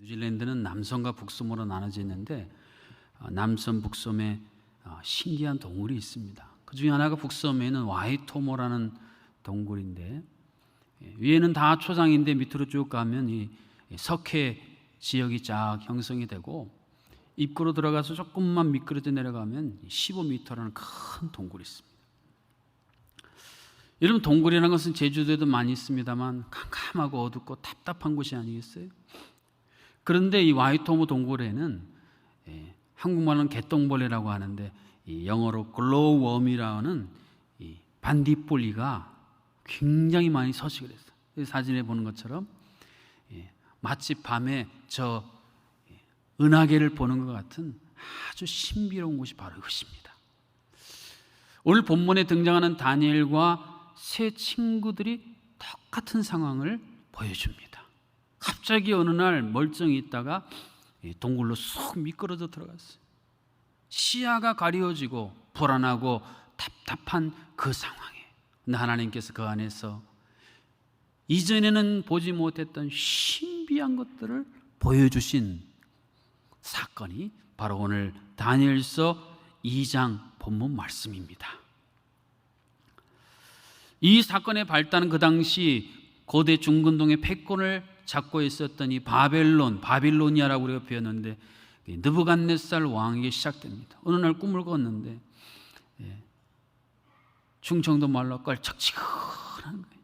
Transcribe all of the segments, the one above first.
뉴질랜드는 남섬과 북섬으로 나눠져 있는데 남섬, 북섬에 신기한 동굴이 있습니다. 그 중에 하나가 북섬에는 와이토모라는 동굴인데 위에는 다 초장인데 밑으로 쭉 가면 이 석회 지역이 쫙 형성이 되고 입구로 들어가서 조금만 미끄러져 내려가면 15m라는 큰 동굴이 있습니다. 여러분, 동굴이라는 것은 제주도에도 많이 있습니다만 캄캄하고 어둡고 답답한 곳이 아니겠어요? 그런데 이 와이토모 동굴에는 한국말로는 개똥벌레라고 하는데 영어로 글로우웜이라는 이 반딧불이가 굉장히 많이 서식을 했어요. 사진에 보는 것처럼 마치 밤에 저 은하계를 보는 것 같은 아주 신비로운 곳이 바로 이것입니다. 오늘 본문에 등장하는 다니엘과 세 친구들이 똑같은 상황을 보여줍니다. 갑자기 어느 날 멀쩡히 있다가 동굴로 쏙 미끄러져 들어갔어요. 시야가 가려지고 불안하고 답답한 그 상황에 근데 하나님께서 그 안에서 이전에는 보지 못했던 신비한 것들을 보여주신 사건이 바로 오늘 다니엘서 2장 본문 말씀입니다. 이 사건의 발단은 그 당시 고대 중근동의 패권을 잡고 있었던 이 바빌로니아라고 우리가 표현하는데 느부갓네살 왕에게 시작됩니다. 어느 날 꿈을 꿨는데 충청도 말로 껄쩍지근한 거예요.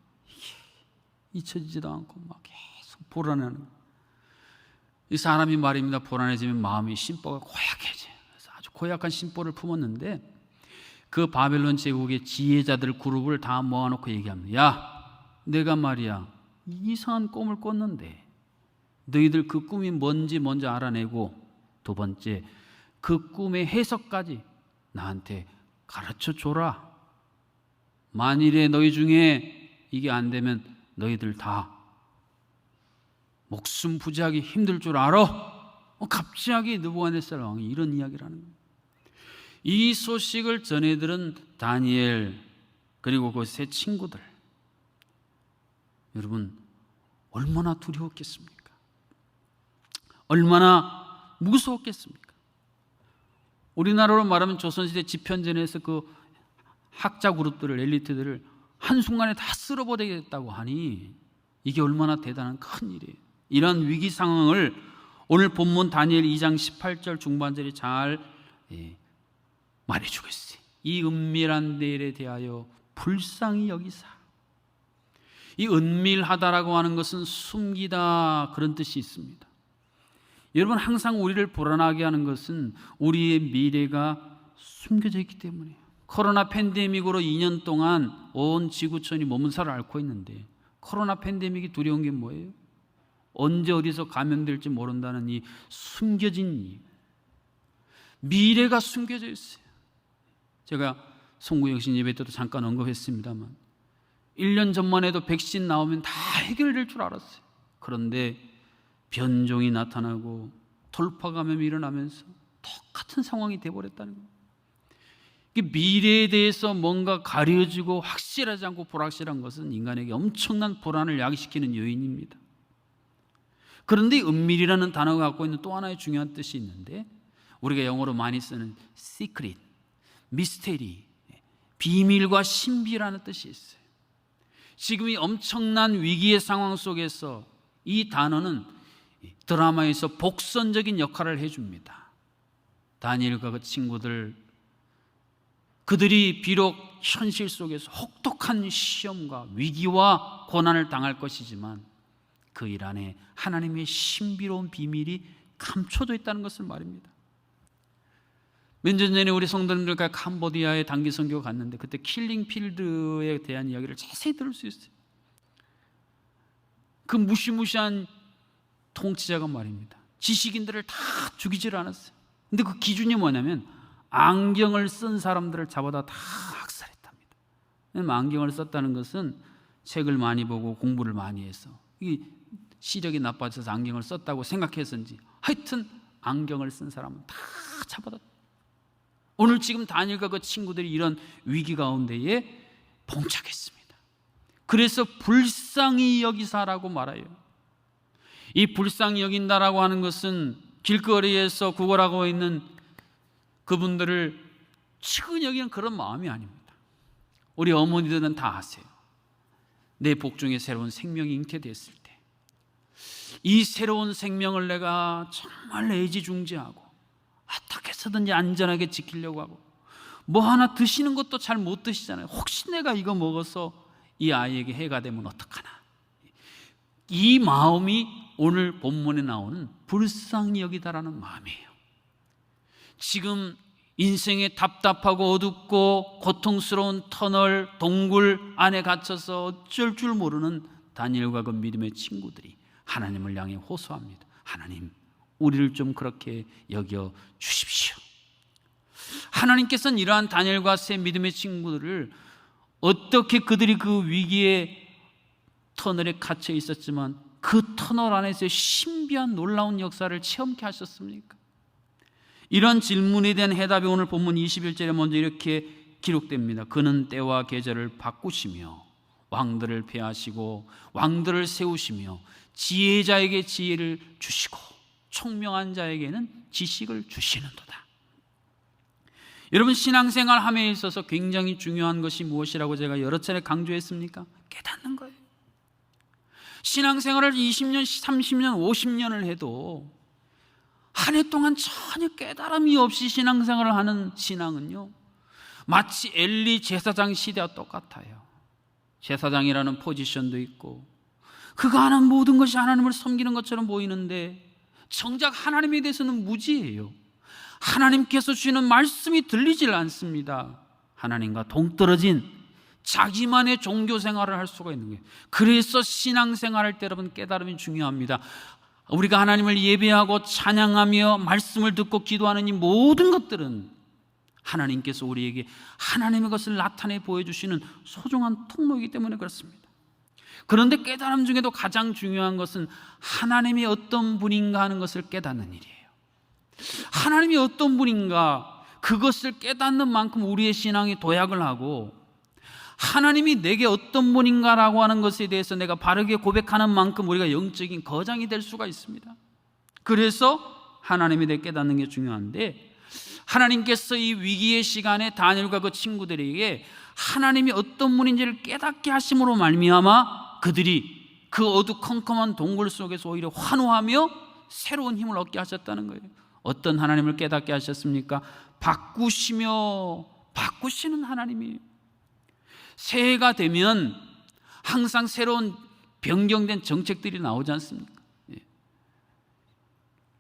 잊혀지지도 않고 막 계속 불안해하는 거예요. 이 사람이 말입니다. 불안해지면 마음이 심보가 고약해져요. 그래서 아주 고약한 심보를 품었는데 그 바벨론 제국의 지혜자들 그룹을 다 모아놓고 얘기합니다. 야, 내가 말이야 이상한 꿈을 꿨는데 너희들 그 꿈이 뭔지 먼저 알아내고 두 번째 그 꿈의 해석까지 나한테 가르쳐 줘라. 만일에 너희 중에 이게 안 되면 너희들 다 목숨 부지하기 힘들 줄 알아? 갑자기 느부갓네살 왕이 이런 이야기를 하는 거예요. 이 소식을 전해 들은 다니엘 그리고 그 세 친구들, 여러분 얼마나 두려웠겠습니까? 얼마나 무서웠겠습니까? 우리나라로 말하면 조선시대 집현전에서 그 학자 그룹들을, 엘리트들을 한순간에 다 쓸어버리겠다고 하니 이게 얼마나 대단한 큰 일이에요. 이런 위기 상황을 오늘 본문 다니엘 2장 18절 중반절이 잘 말해주고 있어요. 이 은밀한 일에 대하여 불쌍히 여기사. 이 은밀하다라고 하는 것은 숨기다 그런 뜻이 있습니다. 여러분, 항상 우리를 불안하게 하는 것은 우리의 미래가 숨겨져 있기 때문이에요. 코로나 팬데믹으로 2년 동안 온 지구촌이 몸살을 앓고 있는데 코로나 팬데믹이 두려운 게 뭐예요? 언제 어디서 감염될지 모른다는 이 숨겨진 일. 미래가 숨겨져 있어요. 제가 송구영신 예배 때도 잠깐 언급했습니다만 1년 전만 해도 백신 나오면 다 해결될 줄 알았어요. 그런데 변종이 나타나고 돌파 감염이 일어나면서 똑같은 상황이 되어버렸다는 거예요. 미래에 대해서 뭔가 가려지고 확실하지 않고 불확실한 것은 인간에게 엄청난 불안을 야기시키는 요인입니다. 그런데 은밀이라는 단어가 갖고 있는 또 하나의 중요한 뜻이 있는데 우리가 영어로 많이 쓰는 secret, 미스테리, 비밀과 신비라는 뜻이 있어요. 지금 이 엄청난 위기의 상황 속에서 이 단어는 드라마에서 복선적인 역할을 해줍니다. 다니엘과 그 친구들, 그들이 비록 현실 속에서 혹독한 시험과 위기와 고난을 당할 것이지만 그 일 안에 하나님의 신비로운 비밀이 감춰져 있다는 것을 말입니다. 몇 년 전에 우리 성도님들과 캄보디아에 단기 선교 갔는데 그때 킬링 필드에 대한 이야기를 자세히 들을 수 있어요. 그 무시무시한 통치자가 말입니다. 지식인들을 다 죽이질 않았어요. 근데 그 기준이 뭐냐면 안경을 쓴 사람들을 잡아다 다 학살했답니다. 안경을 썼다는 것은 책을 많이 보고 공부를 많이 해서 이 시력이 나빠져서 안경을 썼다고 생각해서인지 하여튼 안경을 쓴 사람은 다 잡아다. 오늘 지금 다니엘과 그 친구들이 이런 위기 가운데에 봉착했습니다. 그래서 불쌍히 여기사라고 말해요. 이 불쌍히 여긴다라고 하는 것은 길거리에서 구걸하고 있는 그분들을 치근히 여기는 그런 마음이 아닙니다. 우리 어머니들은 다 아세요. 내 복중에 새로운 생명이 잉태됐을 때 이 새로운 생명을 내가 정말 애지중지하고 어떻게 해서든지 안전하게 지키려고 하고 뭐 하나 드시는 것도 잘 못 드시잖아요. 혹시 내가 이거 먹어서 이 아이에게 해가 되면 어떡하나. 이 마음이 오늘 본문에 나오는 불쌍히 여기다라는 마음이에요. 지금 인생의 답답하고 어둡고 고통스러운 터널, 동굴 안에 갇혀서 어쩔 줄 모르는 다니엘과 그 믿음의 친구들이 하나님을 향해 호소합니다. 하나님, 우리를 좀 그렇게 여겨 주십시오. 하나님께서는 이러한 다니엘과 세 믿음의 친구들을 어떻게 그들이 그 위기의 터널에 갇혀 있었지만 그 터널 안에서 신비한 놀라운 역사를 체험케 하셨습니까? 이런 질문에 대한 해답이 오늘 본문 21절에 먼저 이렇게 기록됩니다. 그는 때와 계절을 바꾸시며 왕들을 폐하시고 왕들을 세우시며 지혜자에게 지혜를 주시고 총명한 자에게는 지식을 주시는도다. 여러분, 신앙생활 함에 있어서 굉장히 중요한 것이 무엇이라고 제가 여러 차례 강조했습니까? 깨닫는 거예요. 신앙생활을 20년, 30년, 50년을 해도 한 해 동안 전혀 깨달음이 없이 신앙생활을 하는 신앙은요, 마치 엘리 제사장 시대와 똑같아요. 제사장이라는 포지션도 있고 그가 하는 모든 것이 하나님을 섬기는 것처럼 보이는데 정작 하나님에 대해서는 무지해요. 하나님께서 주시는 말씀이 들리질 않습니다. 하나님과 동떨어진 자기만의 종교 생활을 할 수가 있는 거예요. 그래서 신앙생활할 때 여러분 깨달음이 중요합니다. 우리가 하나님을 예배하고 찬양하며 말씀을 듣고 기도하는 이 모든 것들은 하나님께서 우리에게 하나님의 것을 나타내 보여주시는 소중한 통로이기 때문에 그렇습니다. 그런데 깨달음 중에도 가장 중요한 것은 하나님이 어떤 분인가 하는 것을 깨닫는 일이에요. 하나님이 어떤 분인가 그것을 깨닫는 만큼 우리의 신앙이 도약을 하고 하나님이 내게 어떤 분인가라고 하는 것에 대해서 내가 바르게 고백하는 만큼 우리가 영적인 거장이 될 수가 있습니다. 그래서 하나님에 대해 깨닫는 게 중요한데 하나님께서 이 위기의 시간에 다니엘과 그 친구들에게 하나님이 어떤 분인지를 깨닫게 하심으로 말미암아 그들이 그 어두컴컴한 동굴 속에서 오히려 환호하며 새로운 힘을 얻게 하셨다는 거예요. 어떤 하나님을 깨닫게 하셨습니까? 바꾸시며 바꾸시는 하나님이에요. 새해가 되면 항상 새로운 변경된 정책들이 나오지 않습니까?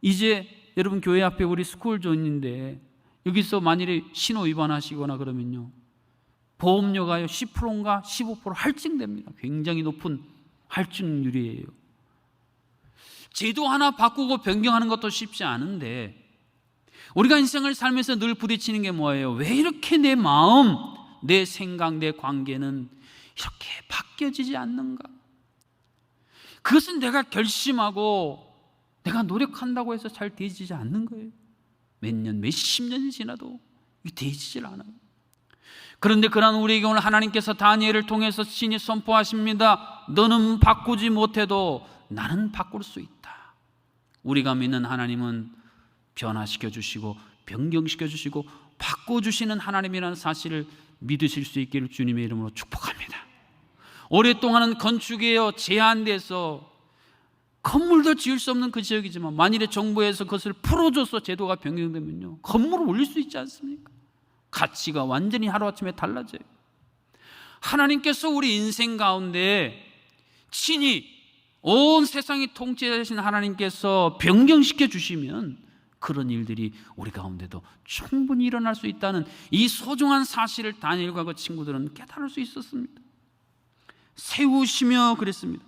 이제 여러분 교회 앞에 우리 스쿨존인데 여기서 만일에 신호 위반하시거나 그러면요 보험료가요 10%인가 15% 할증됩니다. 굉장히 높은 할증률이에요. 제도 하나 바꾸고 변경하는 것도 쉽지 않은데 우리가 인생을 살면서 늘 부딪히는 게 뭐예요? 왜 이렇게 내 마음, 내 생각, 내 관계는 이렇게 바뀌어지지 않는가? 그것은 내가 결심하고 내가 노력한다고 해서 잘 되지지 않는 거예요. 몇 년, 몇십 년이 지나도 이게 되지질 않아요. 그런데 그런 우리에게 오늘 하나님께서 다니엘을 통해서 신이 선포하십니다. 너는 바꾸지 못해도 나는 바꿀 수 있다. 우리가 믿는 하나님은 변화시켜 주시고 변경시켜 주시고 바꿔주시는 하나님이라는 사실을 믿으실 수 있기를 주님의 이름으로 축복합니다. 오랫동안은 건축에 제한돼서 건물도 지을 수 없는 그 지역이지만 만일에 정부에서 그것을 풀어줘서 제도가 변경되면요 건물을 올릴 수 있지 않습니까? 가치가 완전히 하루아침에 달라져요. 하나님께서 우리 인생 가운데 친히 온 세상이 통치하신 하나님께서 변경시켜 주시면 그런 일들이 우리 가운데도 충분히 일어날 수 있다는 이 소중한 사실을 다니엘과 그 친구들은 깨달을 수 있었습니다. 세우시며 그랬습니다.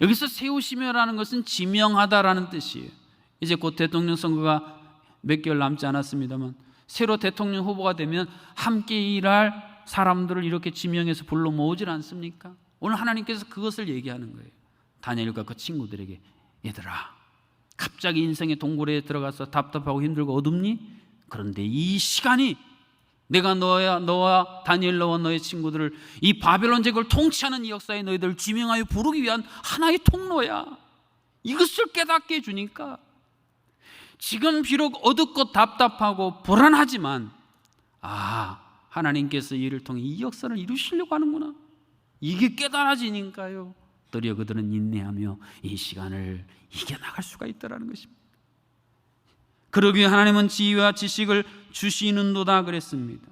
여기서 세우시며라는 것은 지명하다라는 뜻이에요. 이제 곧 대통령 선거가 몇 개월 남지 않았습니다만 새로 대통령 후보가 되면 함께 일할 사람들을 이렇게 지명해서 불러 모으질 않습니까? 오늘 하나님께서 그것을 얘기하는 거예요. 다니엘과 그 친구들에게 얘들아 갑자기 인생의 동굴에 들어가서 답답하고 힘들고 어둡니? 그런데 이 시간이 내가 너와 다니엘 너와 너의 친구들을 이 바벨론 제국을 통치하는 이 역사에 너희들을 지명하여 부르기 위한 하나의 통로야. 이것을 깨닫게 해주니까 지금 비록 어둡고 답답하고 불안하지만 하나님께서 이를 통해 이 역사를 이루시려고 하는구나, 이게 깨달아지니까요 도리어 그들은 인내하며 이 시간을 이겨나갈 수가 있다는 것입니다. 그러기에 하나님은 지혜와 지식을 주시는도다 그랬습니다.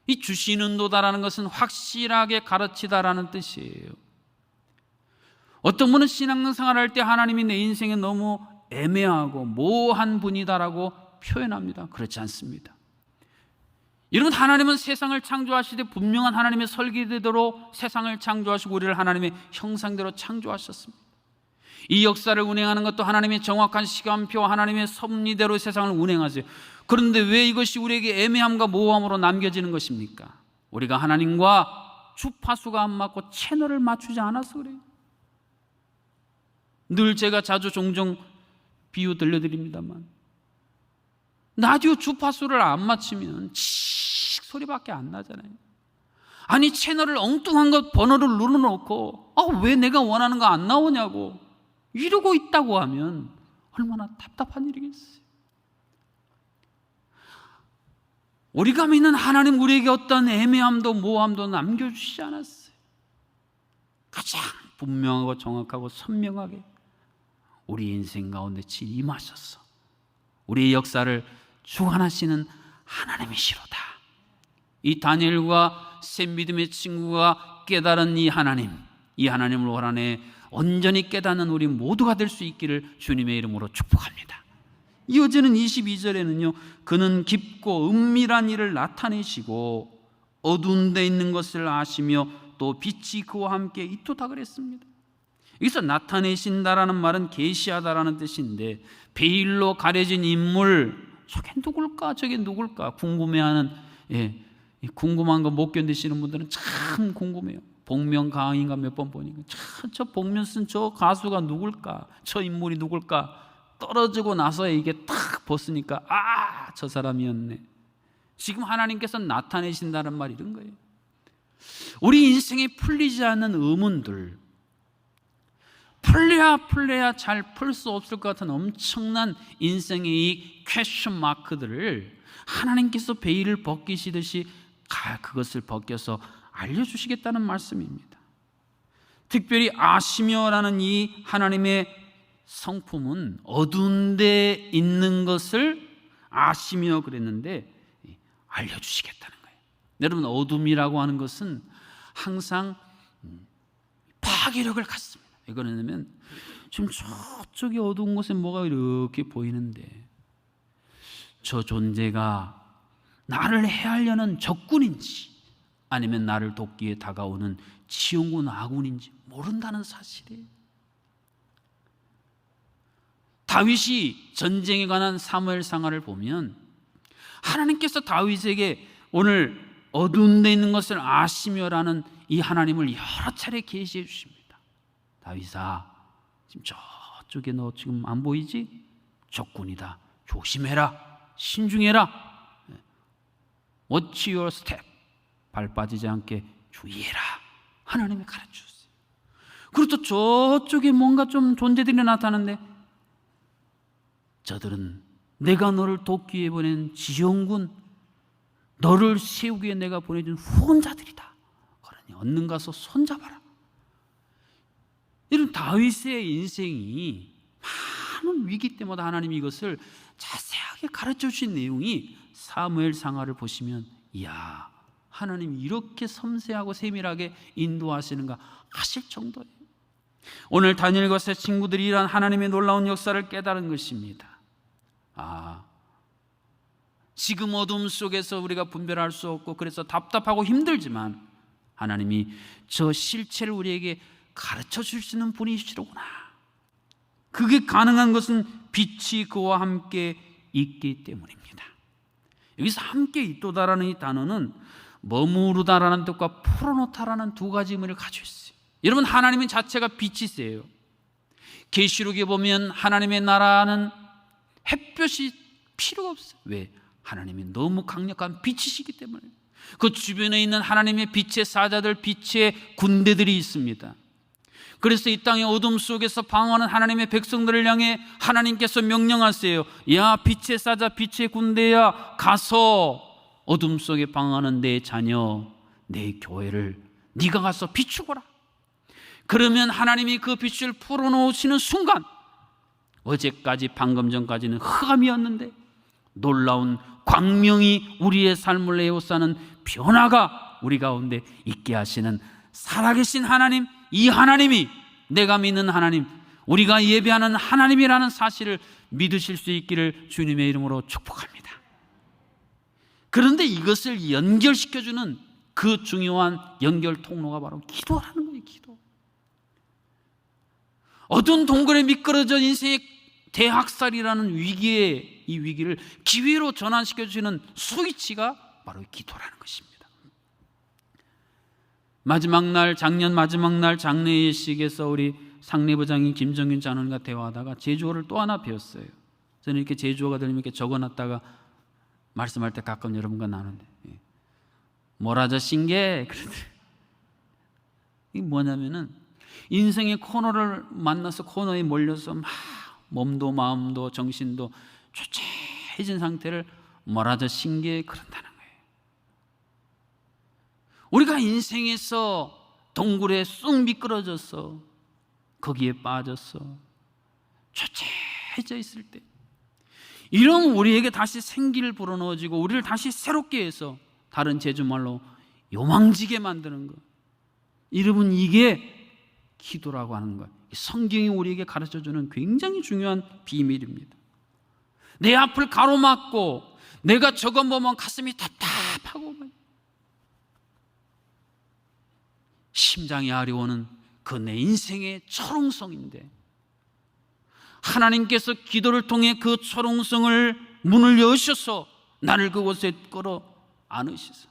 이 주시는도다라는 것은 확실하게 가르치다라는 뜻이에요. 어떤 분은 신앙생활할 때 하나님이 내 인생에 너무 애매하고 모호한 분이다라고 표현합니다. 그렇지 않습니다. 여러분, 하나님은 세상을 창조하시되 분명한 하나님의 설계대로 세상을 창조하시고 우리를 하나님의 형상대로 창조하셨습니다. 이 역사를 운행하는 것도 하나님의 정확한 시간표, 하나님의 섭리대로 세상을 운행하세요. 그런데 왜 이것이 우리에게 애매함과 모호함으로 남겨지는 것입니까? 우리가 하나님과 주파수가 안 맞고 채널을 맞추지 않아서 그래요. 늘 제가 종종 비유 들려드립니다만, 라디오 주파수를 안 맞추면 칙 소리밖에 안 나잖아요. 아니, 채널을 엉뚱한 것 번호를 눌러놓고 왜 내가 원하는 거 안 나오냐고 이러고 있다고 하면 얼마나 답답한 일이겠어요. 우리가 믿는 하나님, 우리에게 어떤 애매함도 모호함도 남겨주시지 않았어요. 가장 분명하고 정확하고 선명하게 우리 인생 가운데 임하셔서 우리의 역사를 주관하시는 하나님이시로다. 이 다니엘과 새 믿음의 친구가 깨달은 이 하나님을 올 한 해 온전히 깨닫는 우리 모두가 될 수 있기를 주님의 이름으로 축복합니다. 이어지는 22절에는요, 그는 깊고 은밀한 일을 나타내시고 어두운 데 있는 것을 아시며 또 빛이 그와 함께 있도다 그랬습니다. 여기서 나타내신다라는 말은 계시하다라는 뜻인데, 베일로 가려진 인물, 저게 누굴까 저게 누굴까 궁금해하는, 궁금한 거 못 견디시는 분들은 참 궁금해요. 복면 가왕인가 몇 번 보니까 저 복면 쓴 저 가수가 누굴까, 저 인물이 누굴까, 떨어지고 나서 이게 딱 벗으니까 저 사람이었네. 지금 하나님께서 나타내신다는 말이 이런 거예요. 우리 인생에 풀리지 않는 의문들, 풀려야 잘 풀 수 없을 것 같은 엄청난 인생의 이 퀘스천 마크들을 하나님께서 베일을 벗기시듯이 그것을 벗겨서 알려주시겠다는 말씀입니다. 특별히 아시며라는 이 하나님의 성품은 어두운 데 있는 것을 아시며 그랬는데 알려주시겠다는 거예요. 여러분, 어둠이라고 하는 것은 항상 파괴력을 갖습니다. 왜 그러냐면 지금 저쪽에 어두운 곳에 뭐가 이렇게 보이는데 저 존재가 나를 해하려는 적군인지 아니면 나를 돕기 위해 다가오는 지옥군 아군인지 모른다는 사실이에요. 다윗이 전쟁에 관한 사무엘상하를 보면 하나님께서 다윗에게 오늘 어두운 데 있는 것을 아시며라는 이 하나님을 여러 차례 계시해 주십니다. 다윗아, 지금 저쪽에 너 지금 안 보이지? 적군이다. 조심해라. 신중해라. Watch your step. 발 빠지지 않게 주의해라. 하나님이 가르쳐 주세요. 그리고 또 저쪽에 뭔가 좀 존재들이 나타나는데 저들은 내가 너를 돕기 위해 보낸 지형군, 너를 세우기 위해 내가 보내준 후원자들이다. 그러니 얼른 가서 손잡아라. 이런 다윗의 인생이 많은 위기 때마다 하나님이 이것을 자세하게 가르쳐 주신 내용이 사무엘상하를 보시면 이야, 하나님이 이렇게 섬세하고 세밀하게 인도하시는가 하실 정도예요. 오늘 다니엘과 새 친구들이 이러한 하나님의 놀라운 역사를 깨달은 것입니다. 지금 어둠 속에서 우리가 분별할 수 없고 그래서 답답하고 힘들지만 하나님이 저 실체를 우리에게 가르쳐 주시는 분이시로구나. 그게 가능한 것은 빛이 그와 함께 있기 때문입니다. 여기서 함께 있도다라는 이 단어는 머무르다라는 뜻과 풀어놓다라는 두 가지 의미를 가지고 있어요. 여러분, 하나님은 자체가 빛이세요. 계시록에 보면 하나님의 나라는 햇볕이 필요가 없어요. 왜? 하나님이 너무 강력한 빛이시기 때문에. 그 주변에 있는 하나님의 빛의 사자들, 빛의 군대들이 있습니다. 그래서 이 땅의 어둠 속에서 방황하는 하나님의 백성들을 향해 하나님께서 명령하세요. 야, 빛의 사자, 빛의 군대야, 가서 어둠 속에 방황하는 내 자녀, 내 교회를 네가 가서 비추거라. 그러면 하나님이 그 빛을 풀어놓으시는 순간, 어제까지 방금 전까지는 흑암이었는데 놀라운 광명이 우리의 삶을 에워싸는 변화가 우리 가운데 있게 하시는 살아계신 하나님, 이 하나님이 내가 믿는 하나님, 우리가 예배하는 하나님이라는 사실을 믿으실 수 있기를 주님의 이름으로 축복합니다. 그런데 이것을 연결시켜주는 그 중요한 연결 통로가 바로 기도라는 거예요. 기도. 어두운 동굴에 미끄러져 인생의 대학살이라는 위기에, 이 위기를 기회로 전환시켜주시는 스위치가 바로 기도라는 것입니다. 마지막 날, 작년 마지막 날 장례 예식에서 우리 상례부장인 김정윤 장로님과 대화하다가 제주어를 또 하나 배웠어요. 저는 이렇게 제주어가 들리면 이렇게 적어놨다가 말씀할 때 가끔 여러분과 나누는데, 뭐라저 신게 그러더래요. 이게 뭐냐면은 인생의 코너를 만나서 코너에 몰려서 막 몸도 마음도 정신도 초췌해진 상태를 뭐라저 신게 그런다는 거예요. 우리가 인생에서 동굴에 쑥 미끄러져서 거기에 빠져서 초췌해져 있을 때, 이런 우리에게 다시 생기를 불어넣어지고 우리를 다시 새롭게 해서 다른 제주말로 요망지게 만드는 것, 여러분, 이게 기도라고 하는 것, 성경이 우리에게 가르쳐주는 굉장히 중요한 비밀입니다. 내 앞을 가로막고 내가 저것 보면 가슴이 답답하고 심장이 아려오는 그 내 인생의 초롱성인데, 하나님께서 기도를 통해 그 초롱성을 문을 여셔서 나를 그곳에 끌어 안으셔서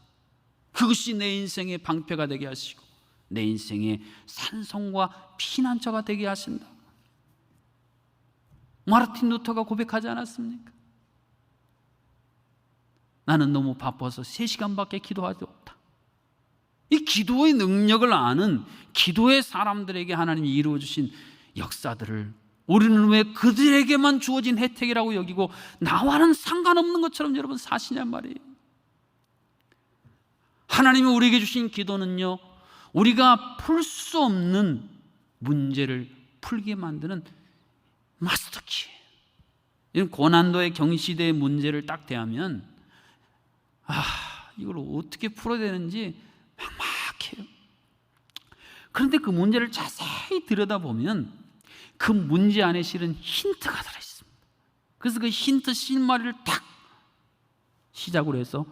그것이 내 인생의 방패가 되게 하시고 내 인생의 산성과 피난처가 되게 하신다. 마르틴 루터가 고백하지 않았습니까? 나는 너무 바빠서 3시간밖에 기도하지 못한다. 이 기도의 능력을 아는, 기도의 사람들에게 하나님이 이루어주신 역사들을 우리는 왜 그들에게만 주어진 혜택이라고 여기고 나와는 상관없는 것처럼 여러분 사시냔 말이에요. 하나님이 우리에게 주신 기도는요, 우리가 풀 수 없는 문제를 풀게 만드는 마스터키예요. 이런 고난도의 경시대의 문제를 딱 대하면 이걸 어떻게 풀어야 되는지 막막해요. 그런데 그 문제를 자세히 들여다보면 그 문제 안에 실은 힌트가 들어있습니다. 그래서 그 힌트 실마리를 딱 시작으로 해서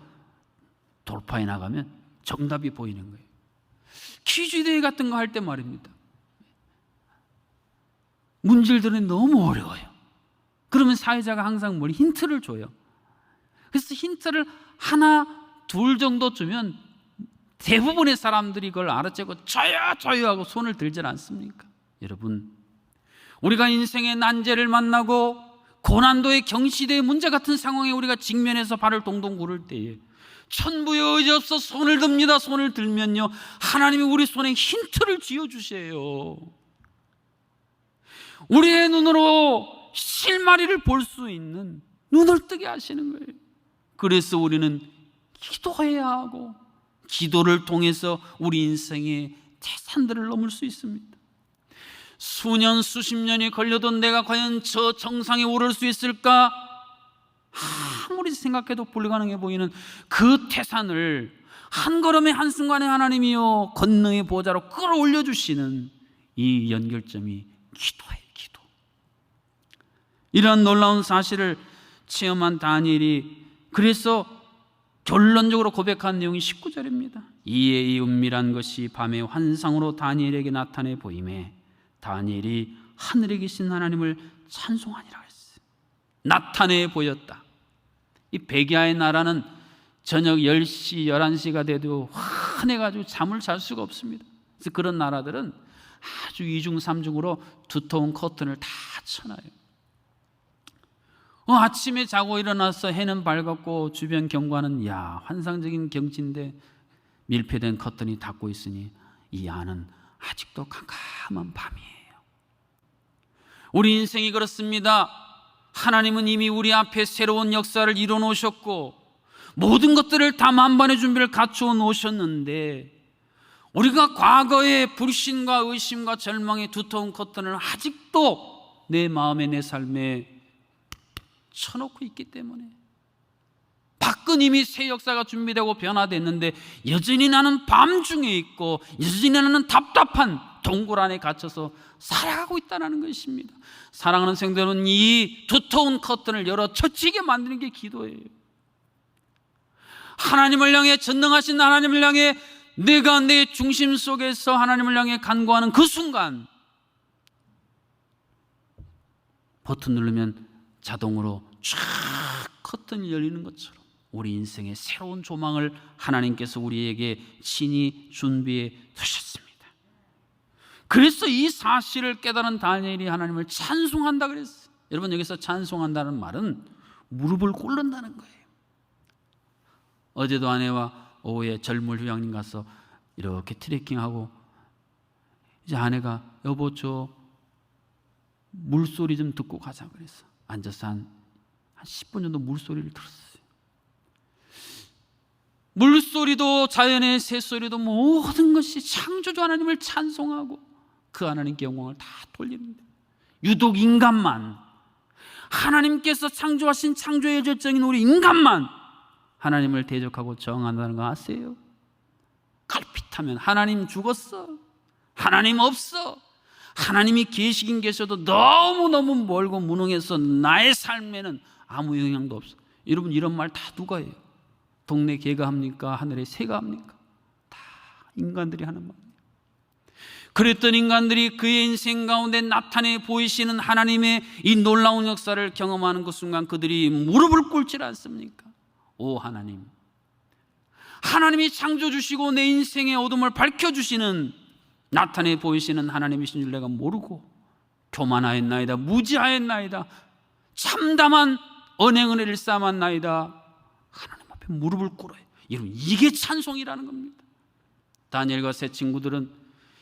돌파해 나가면 정답이 보이는 거예요. 퀴즈 대회 같은 거 할 때 말입니다. 문제들이 너무 어려워요. 그러면 사회자가 항상 뭘 힌트를 줘요. 그래서 힌트를 하나, 둘 정도 주면 대부분의 사람들이 그걸 알아채고 저요 하고 손을 들질 않습니까? 여러분, 우리가 인생의 난제를 만나고 고난도의 경시대의 문제 같은 상황에 우리가 직면해서 발을 동동 구를 때에 천부의 의지 없어 손을 듭니다. 손을 들면요, 하나님이 우리 손에 힌트를 쥐어주세요. 우리의 눈으로 실마리를 볼 수 있는 눈을 뜨게 하시는 거예요. 그래서 우리는 기도해야 하고 기도를 통해서 우리 인생의 태산들을 넘을 수 있습니다. 수년 수십 년이 걸려도 내가 과연 저 정상에 오를 수 있을까? 아무리 생각해도 불가능해 보이는 그 태산을 한 걸음에 한순간에 하나님이요 권능의 보좌로 끌어올려 주시는 이 연결점이 기도예요. 기도. 이러한 놀라운 사실을 체험한 다니엘이 그래서 결론적으로 고백한 내용이 19절입니다. 이에 이 은밀한 것이 밤의 환상으로 다니엘에게 나타내 보이매 다니엘이 하늘에 계신 하나님을 찬송하니라 했어요. 나타내 보였다. 이 백야의 나라는 저녁 10시, 11시가 돼도 환해가지고 잠을 잘 수가 없습니다. 그래서 그런 나라들은 아주 2중, 3중으로 두터운 커튼을 다 쳐놔요. 아침에 자고 일어나서 해는 밝았고 주변 경관은 환상적인 경치인데 밀폐된 커튼이 닫고 있으니 이 안은 아직도 캄캄한 밤이에요. 우리 인생이 그렇습니다. 하나님은 이미 우리 앞에 새로운 역사를 이뤄 놓으셨고 모든 것들을 다 만반의 준비를 갖추어 놓으셨는데 우리가 과거의 불신과 의심과 절망의 두터운 커튼을 아직도 내 마음에 내 삶에 쳐놓고 있기 때문에 밖은 이미 새 역사가 준비되고 변화됐는데 여전히 나는 밤중에 있고 여전히 나는 답답한 동굴 안에 갇혀서 살아가고 있다는 것입니다. 사랑하는 성도는 이 두터운 커튼을 열어 젖히게 만드는 게 기도예요. 하나님을 향해, 전능하신 하나님을 향해 내가 내 중심 속에서 하나님을 향해 간구하는 그 순간 버튼 누르면 자동으로 쫙 커튼이 열리는 것처럼 우리 인생의 새로운 조망을 하나님께서 우리에게 친히 준비해 두셨습니다. 그래서 이 사실을 깨달은 다니엘이 하나님을 찬송한다 그랬어요. 여러분, 여기서 찬송한다는 말은 무릎을 꿇는다는 거예요. 어제도 아내와 오후에 절물 휴양림 가서 이렇게 트레킹하고 이제 아내가 여보 저 물소리 좀 듣고 가자 그랬어. 앉아서 한 10분 정도 물소리를 들었어요. 물소리도 자연의 새소리도 모든 것이 창조주 하나님을 찬송하고 그 하나님께 영광을 다 돌리는데 유독 인간만, 하나님께서 창조하신 창조의 절정인 우리 인간만 하나님을 대적하고 저항한다는 거 아세요? 갈pit하면 하나님 죽었어, 하나님 없어, 하나님이 계시긴 계셔도 너무너무 멀고 무능해서 나의 삶에는 아무 영향도 없어. 여러분, 이런 말 다 누가 해요? 동네 개가 합니까? 하늘의 새가 합니까? 다 인간들이 하는 말이에요. 그랬던 인간들이 그의 인생 가운데 나타내 보이시는 하나님의 이 놀라운 역사를 경험하는 그 순간 그들이 무릎을 꿇지 않습니까? 오 하나님, 하나님이 창조주시고 내 인생의 어둠을 밝혀주시는, 나타내 보이시는 하나님이신 줄 내가 모르고 교만하였나이다, 무지하였나이다, 참담한 언행을 일삼았나이다. 하나님 앞에 무릎을 꿇어요. 여러분, 이게 찬송이라는 겁니다. 다니엘과 세 친구들은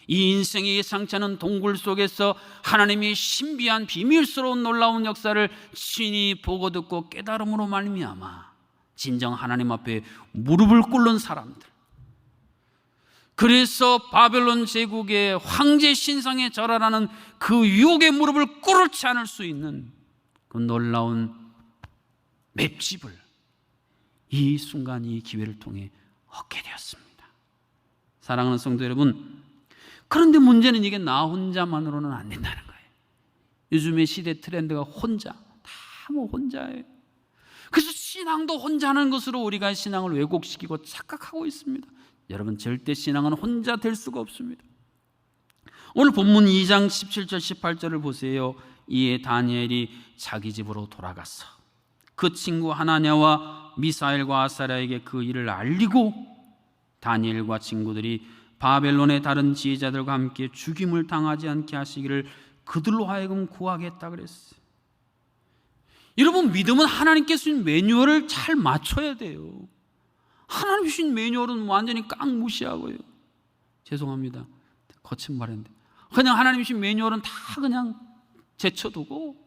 이 인생의 예상치 않은 동굴 속에서 하나님의 신비한 비밀스러운 놀라운 역사를 친히 보고 듣고 깨달음으로 말미암아 진정 하나님 앞에 무릎을 꿇는 사람들, 그래서 바벨론 제국의 황제 신상에 절하라는 그 유혹의 무릎을 꿇지 않을 수 있는 그 놀라운 맷집을 이 순간 이 기회를 통해 얻게 되었습니다. 사랑하는 성도 여러분, 그런데 문제는 이게 나 혼자만으로는 안 된다는 거예요. 요즘의 시대 트렌드가 혼자, 다 뭐 혼자예요. 그래서 신앙도 혼자 하는 것으로 우리가 신앙을 왜곡시키고 착각하고 있습니다. 여러분, 절대 신앙은 혼자 될 수가 없습니다. 오늘 본문 2장 17절 18절을 보세요. 이에 다니엘이 자기 집으로 돌아갔어 그 친구 하나냐와 미사엘과 아사랴에게 그 일을 알리고 다니엘과 친구들이 바벨론의 다른 지혜자들과 함께 죽임을 당하지 않게 하시기를 그들로 하여금 구하겠다 그랬어요. 여러분, 믿음은 하나님께서 주신 매뉴얼을 잘 맞춰야 돼요. 하나님 주신 매뉴얼은 완전히 깡 무시하고요. 죄송합니다, 거친 말인데 그냥 하나님 주신 매뉴얼은 다 그냥 제쳐두고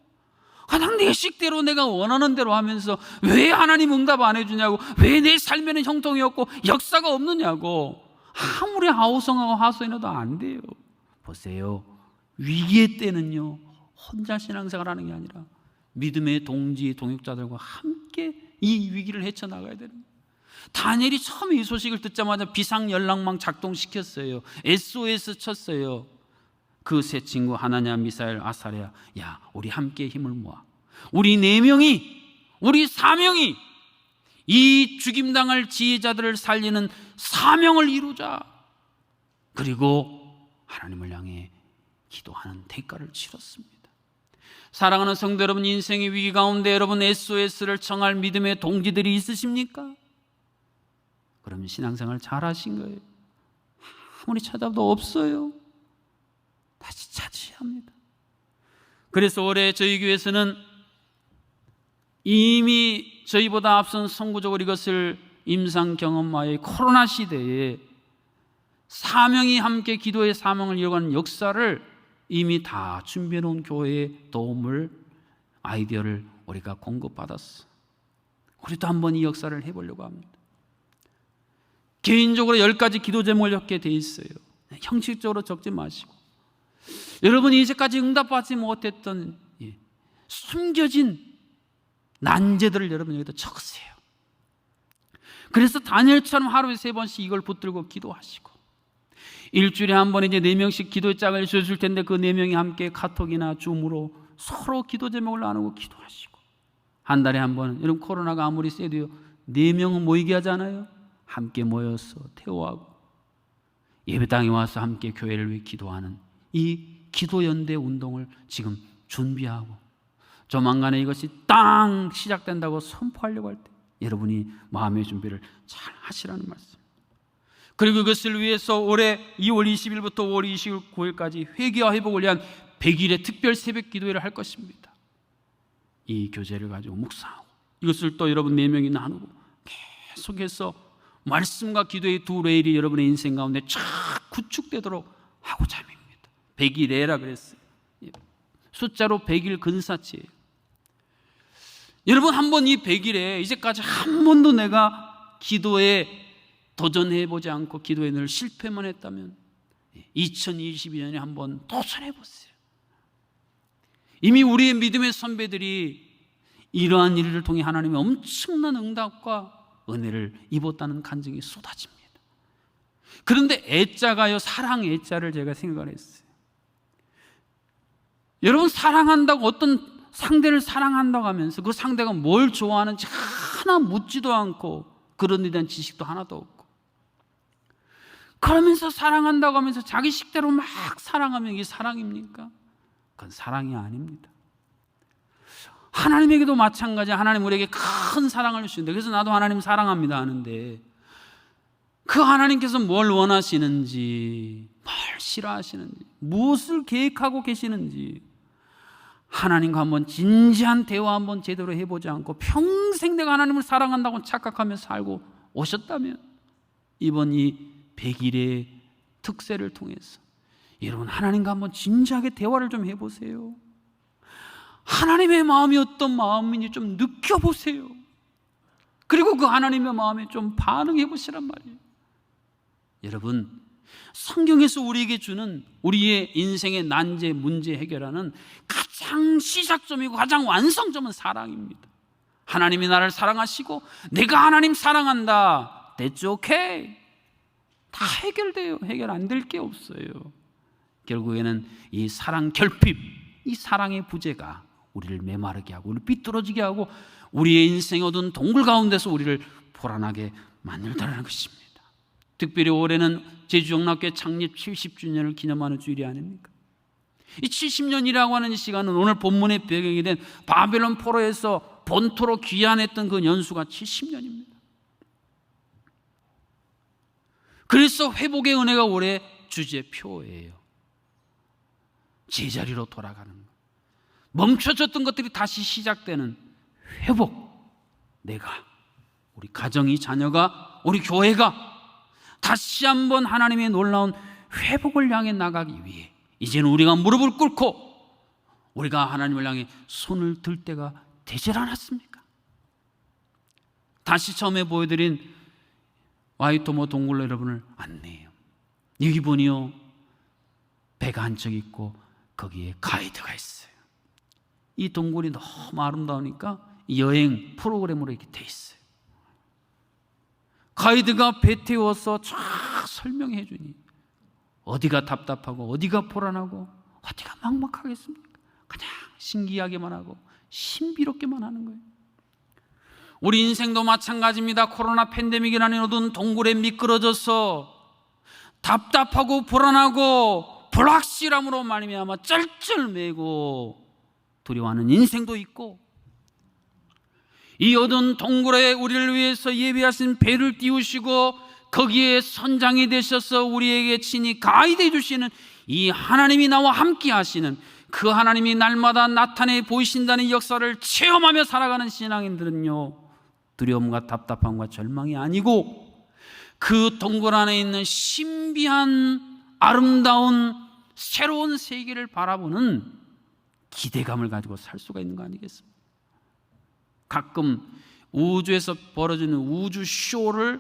그냥 내 식대로 내가 원하는 대로 하면서 왜 하나님 응답 안 해주냐고, 왜 내 삶에는 형통이 없고 역사가 없느냐고 아무리 아우성하고 하소연해도 안 돼요. 보세요, 위기의 때는요 혼자 신앙생활 하는 게 아니라 믿음의 동지 동역자들과 함께 이 위기를 헤쳐나가야 되는 거예요. 다니엘이 처음에 이 소식을 듣자마자 비상연락망 작동시켰어요. SOS 쳤어요. 그 세 친구 하나냐, 미사엘, 아사랴, 야 우리 함께 힘을 모아, 우리 4명이, 우리 4명이 이 죽임당할 지혜자들을 살리는 사명을 이루자. 그리고 하나님을 향해 기도하는 대가를 치렀습니다. 사랑하는 성도 여러분, 인생의 위기 가운데 여러분 SOS를 청할 믿음의 동지들이 있으십니까? 그러면 신앙생활 잘하신 거예요. 아무리 찾아도 없어요. 다시 찾으셔야 합니다. 그래서 올해 저희 교회에서는 이미 저희보다 앞선 선구적으로 이것을 임상 경험하의 코로나 시대에 사명이 함께 기도의 사명을 이어가는 역사를 이미 다 준비해 놓은 교회의 도움을, 아이디어를 우리가 공급받았어. 우리도 한번 이 역사를 해보려고 합니다. 개인적으로 10가지 기도 제목을 적게 돼 있어요. 형식적으로 적지 마시고, 여러분이 이제까지 응답받지 못했던 숨겨진 난제들을 여러분 여기다 적으세요. 그래서 다니엘처럼 하루에 3번씩 이걸 붙들고 기도하시고, 일주일에 한 번 이제 4명씩 기도의 짝을 주실 텐데 그 4명이 함께 카톡이나 줌으로 서로 기도 제목을 나누고 기도하시고, 한 달에 한 번, 여러분 코로나가 아무리 세도요 4명은 모이게 하잖아요. 함께 모여서 대화하고 예배당에 와서 함께 교회를 위해 기도하는 이 기도연대 운동을 지금 준비하고, 조만간에 이것이 땅 시작된다고 선포하려고 할 때 여러분이 마음의 준비를 잘 하시라는 말씀. 그리고 이것을 위해서 올해 2월 20일부터 5월 29일까지 회개와 회복을 위한 100일의 특별 새벽 기도회를 할 것입니다. 이 교재를 가지고 묵상하고 이것을 또 여러분 4명이 나누고 계속해서 말씀과 기도의 두 레일이 여러분의 인생 가운데 쫙 구축되도록 하고자 합니다. 100일에라 그랬어요. 숫자로 100일 근사치예요. 여러분, 한번 이 100일에 이제까지 한 번도 내가 기도에 도전해보지 않고 기도에 늘 실패만 했다면 2022년에 한번 도전해보세요. 이미 우리의 믿음의 선배들이 이러한 일을 통해 하나님의 엄청난 응답과 은혜를 입었다는 간증이 쏟아집니다. 그런데 애자가요, 사랑 애자를 제가 생각을 했어요. 여러분, 사랑한다고, 어떤 상대를 사랑한다고 하면서 그 상대가 뭘 좋아하는지 하나 묻지도 않고 그런 데 대한 지식도 하나도 없고, 그러면서 사랑한다고 하면서 자기 식대로 막 사랑하면 이게 사랑입니까? 그건 사랑이 아닙니다. 하나님에게도 마찬가지야. 하나님 우리에게 큰 사랑을 주시는데, 그래서 나도 하나님 사랑합니다 하는데 그 하나님께서 뭘 원하시는지, 뭘 싫어하시는지, 무엇을 계획하고 계시는지 하나님과 한번 진지한 대화 한번 제대로 해보지 않고 평생 내가 하나님을 사랑한다고 착각하며 살고 오셨다면 이번 이 100일의 특세를 통해서 여러분 하나님과 한번 진지하게 대화를 좀 해보세요. 하나님의 마음이 어떤 마음인지 좀 느껴보세요. 그리고 그 하나님의 마음에 좀 반응해 보시란 말이에요. 여러분, 성경에서 우리에게 주는 우리의 인생의 난제, 문제 해결하는 가장 시작점이고 가장 완성점은 사랑입니다. 하나님이 나를 사랑하시고 내가 하나님 사랑한다. That's okay. 다 해결돼요. 해결 안 될 게 없어요. 결국에는 이 사랑 결핍, 이 사랑의 부재가 우리를 메마르게 하고 우리를 삐뚤어지게 하고 우리의 인생의 어두운 동굴 가운데서 우리를 불안하게 만들더라는 것입니다. 특별히 올해는 제주영락교회 창립 70주년을 기념하는 주일이 아닙니까? 이 70년이라고 하는 이 시간은 오늘 본문의 배경이 된 바벨론 포로에서 본토로 귀환했던 그 연수가 70년입니다. 그래서 회복의 은혜가 올해 주제표예요. 제자리로 돌아가는 것, 멈춰졌던 것들이 다시 시작되는 회복. 내가, 우리 가정이, 자녀가, 우리 교회가 다시 한번 하나님의 놀라운 회복을 향해 나가기 위해 이제는 우리가 무릎을 꿇고 우리가 하나님을 향해 손을 들 때가 되질 않았습니까? 다시 처음에 보여드린 와이토모 동굴로 여러분을 안내해요. 여기 보니요, 배가 한 척 있고 거기에 가이드가 있어요. 이 동굴이 너무 아름다우니까 여행 프로그램으로 이렇게 돼 있어요. 가이드가 배 태워서 쫙 설명해 주니 어디가 답답하고 어디가 불안하고 어디가 막막하겠습니까? 그냥 신기하게만 하고 신비롭게만 하는 거예요. 우리 인생도 마찬가지입니다. 코로나 팬데믹이라는 어두운 동굴에 미끄러져서 답답하고 불안하고 불확실함으로 말미암아 쩔쩔매고 두려워하는 인생도 있고, 이 어두운 동굴에 우리를 위해서 예비하신 배를 띄우시고 거기에 선장이 되셔서 우리에게 친히 가이드해 주시는 이 하나님이 나와 함께 하시는 그 하나님이 날마다 나타내 보이신다는 역사를 체험하며 살아가는 신앙인들은요, 두려움과 답답함과 절망이 아니고 그 동굴 안에 있는 신비한 아름다운 새로운 세계를 바라보는 기대감을 가지고 살 수가 있는 거 아니겠습니까? 가끔 우주에서 벌어지는 우주 쇼를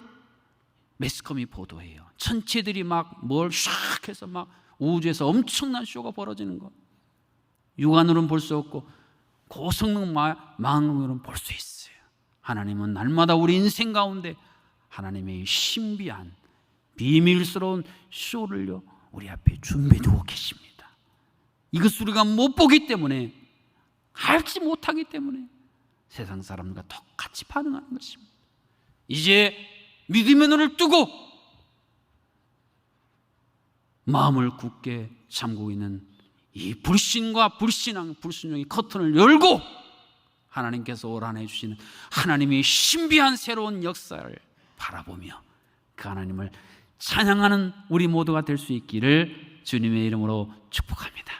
매스컴이 보도해요. 천체들이 막 뭘 샥 해서 막 우주에서 엄청난 쇼가 벌어지는 것. 육안으로는 볼 수 없고 고성능 망원으로는 볼 수 있어요. 하나님은 날마다 우리 인생 가운데 하나님의 신비한 비밀스러운 쇼를요 우리 앞에 준비해 두고 계십니다. 이것을 우리가 못 보기 때문에, 알지 못하기 때문에 세상 사람들과 똑같이 반응하는 것입니다. 이제 믿음의 눈을 뜨고 마음을 굳게 잠그고 있는 이 불신과 불신앙, 불순종의 커튼을 열고 하나님께서 올 한 해 주시는 하나님의 신비한 새로운 역사를 바라보며 그 하나님을 찬양하는 우리 모두가 될 수 있기를 주님의 이름으로 축복합니다.